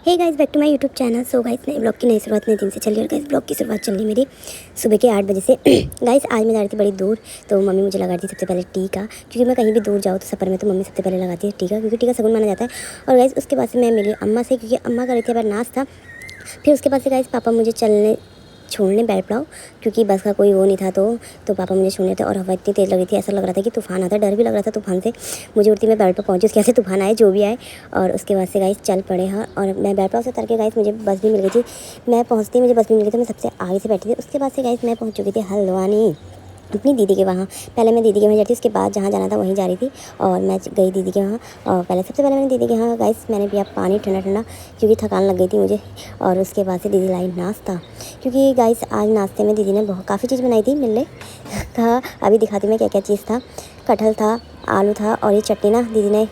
Hey guys, back to my YouTube channel. So guys, नए blog की नई शुरुआत नए दिन से चल रही है। और गाइस, ब्लॉग की शुरुआत चल रही मेरी सुबह के 8 बजे से। गाइस, आज मैं जा रही थी बड़ी दूर, तो मम्मी मुझे लगा रही थी सबसे पहले टीका, क्योंकि मैं कहीं भी दूर जाऊँ तो सफ़र में तो मम्मी सबसे पहले लगाती है टीका, क्योंकि टीका शगुन माना जाता है। और गाइस, उसके बाद से मैं मिली अम्मा से, क्योंकि अम्मा कर रही थी अगर नाश्ता। फिर उसके बाद से गाइस, पापा मुझे छोड़ने बैठ पाओ, क्योंकि बस का कोई वो नहीं था, तो पापा मुझे छोड़ने थे। और हवा इतनी तेज़ लग रही थी, ऐसा लग रहा था कि तूफान आता है। डर भी लग रहा था तूफान से। मुझे उड़ती मैं बेड पर पहुंची, उसके बाद से तूफान आए जो भी आए। और उसके बाद से गाइस चल पड़े। हाँ, और मैं बेड पर से उतर के गाइस मुझे बस भी मिल गई थी। मैं पहुंचती मुझे बस भी मिल गई थी, मैं सबसे आगे से बैठी थी। उसके बाद से गाइस मैं पहुँच चुकी थी हल्द्वानी, अपनी दीदी के वहाँ। पहले मैं दीदी के वहाँ जाती थी, उसके बाद जहाँ जाना था वहीं जा रही थी। और मैं गई दीदी के वहाँ। और सबसे पहले मैंने दीदी के यहाँ गाइस मैंने पिया पानी ठंडा ठंडा, क्योंकि थकान लग गई थी मुझे। और उसके बाद से दीदी लाई नाश्ता, क्योंकि गाइस आज नाश्ते में दीदी ने काफ़ी चीज़ बनाई थी। मिल था, अभी दिखाती मैं क्या क्या चीज़ था। कटहल था, आलू था, और ये चटनी ना दीदी ने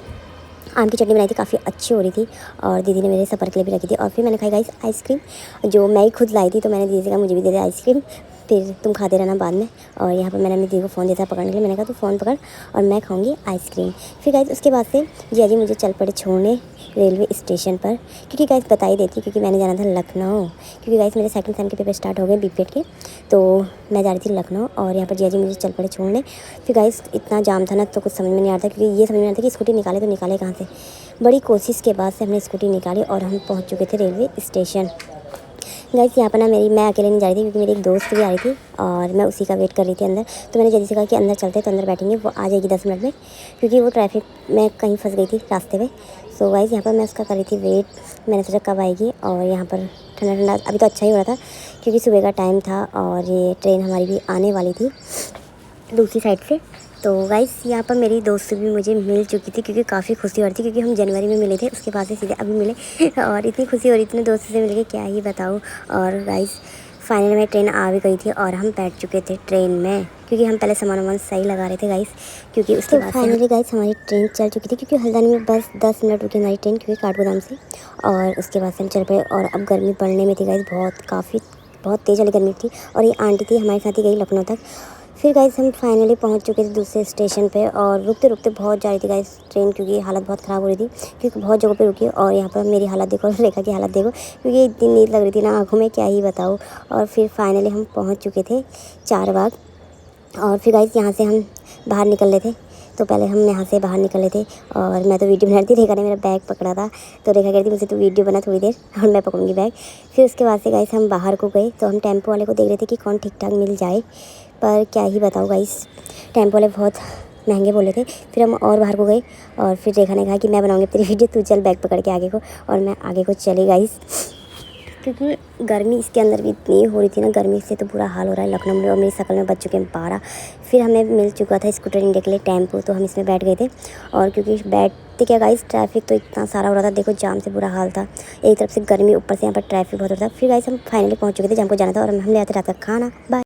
आम की चटनी बनाई थी, काफ़ी अच्छी हो रही थी। और दीदी ने मेरे सफ़र के लिए भी रखी थी। और फिर मैंने खाई गाइस आइसक्रीम, जो मैं ही खुद लाई थी। तो मैंने दीदी से कहा मुझे भी दे दे आइसक्रीम, फिर तुम खाते रहना बाद में। और यहाँ पर मैंने अपनी दीदी को फ़ोन दिया था पकड़ने के लिए। मैंने कहा तू फ़ोन पकड़ और मैं खाऊंगी आइसक्रीम। फिर गाइस उसके बाद से जिया जी मुझे चल पड़े छोड़ने रेलवे स्टेशन पर, क्योंकि गाइस बता ही देती, क्योंकि मैंने जाना था लखनऊ। क्योंकि गाइस मेरे सेकंड सेम के पेपर स्टार्ट हो गए बीपीएड के, तो मैं जा रही थी लखनऊ। और यहाँ पर जिया जी मुझे चल पड़े छोड़ने। फिर गाइस इतना जाम था ना, तो कुछ समझ में नहीं आ रहा था, क्योंकि ये समझ में नहीं आता कि स्कूटी निकाले तो निकाले कहाँ से। बड़ी कोशिश के बाद से हमने स्कूटी निकाली और हम पहुंच चुके थे रेलवे स्टेशन। गाइस यहाँ पर ना मैं अकेले नहीं जा रही थी, क्योंकि मेरी एक दोस्त भी आ रही थी और मैं उसी का वेट कर रही थी अंदर। तो मैंने जल्दी से कहा कि अंदर चलते हैं, तो अंदर बैठेंगे, वो आ जाएगी 10 मिनट में, क्योंकि वो ट्रैफिक में कहीं फंस गई थी रास्ते में। सो गाइस यहाँ पर मैं उसका कर रही थी वेट। मैंने सोचा कब आएगी। और यहाँ पर ठंडा ठंडा अभी तो अच्छा ही हो रहा था, क्योंकि सुबह का टाइम था और ये ट्रेन हमारी भी आने वाली थी दूसरी साइड से। तो गाइस यहाँ पर मेरी दोस्त भी मुझे मिल चुकी थी, क्योंकि काफ़ी खुशी हो रही थी, क्योंकि हम जनवरी में मिले थे, उसके बाद से सीधे अभी मिले। और इतनी खुशी हो रही थी ना दोस्त से मिल के, क्या ही बताऊँ। और गाइस फाइनल में ट्रेन आ भी गई थी और हम बैठ चुके थे ट्रेन में, क्योंकि हम पहले सामान वामान सही लगा रहे थे गाइस। क्योंकि उसके बाद फाइनली गाइस हमारी ट्रेन चल चुकी थी, क्योंकि हल्द्वानी में बस 10 मिनट रुकी हमारी ट्रेन, क्योंकि काठगोदाम से। और उसके बाद से हम चल पड़े। और अब गर्मी पड़ने में थी गाइस, बहुत तेज़ वाली गर्मी थी। और ये आंटी थी हमारे साथ ही गई लखनऊ तक। फिर गाइस हम फाइनली पहुंच चुके थे दूसरे स्टेशन पे। और रुकते रुकते बहुत जा रही थी गाइस ट्रेन, क्योंकि हालत बहुत ख़राब हो रही थी, क्योंकि बहुत जगह पे रुकी। और यहाँ पर मेरी हालत देखो और रेखा की हालत देखो, क्योंकि इतनी नींद लग रही थी ना आँखों में, क्या ही बताऊँ। और फिर फाइनली हम पहुँच चुके थे चारबाग। और फिर गाइस यहाँ से हम बाहर निकल रहे थे, तो पहले हम यहाँ से बाहर निकले थे। और मैं तो वीडियो बना रही थी, रेखा ने मेरा बैग पकड़ा था, तो रेखा कह रही थी मुझसे तू वीडियो बना थोड़ी देर और मैं पकड़ूंगी बैग। फिर उसके बाद से गाइस हम बाहर को गए, तो हम टेम्पो वाले को देख रहे थे कि कौन ठीक ठाक मिल जाए। पर क्या ही बताऊँ गाइस, टेम्पो वाले बहुत महंगे बोले थे। फिर हम और बाहर को गए, और फिर रेखा ने कहा कि मैं बनाऊँगी तेरी वीडियो, तू चल बैग पकड़ के आगे को। और मैं आगे को चली गाइस, क्योंकि गर्मी इसके अंदर भी इतनी हो रही थी ना, गर्मी से तो बुरा हाल हो रहा है लखनऊ में। और मेरी शक्ल में बच चुके हैं 12। फिर हमें मिल चुका था स्कूटर इंडिया के लिए टेम्पो, तो हम इसमें बैठ गए थे। और क्योंकि बैठते क्या गाइस, ट्रैफिक तो इतना सारा हो रहा था, देखो जाम से बुरा हाल था। एक तरफ से गर्मी, ऊपर से यहाँ पर ट्रैफिक बहुत हो रहा था। फिर गाइस हम फाइनली पहुँच चुके थे जहाँ हमको जाना था, और हम ले आते रात का खाना। बाय।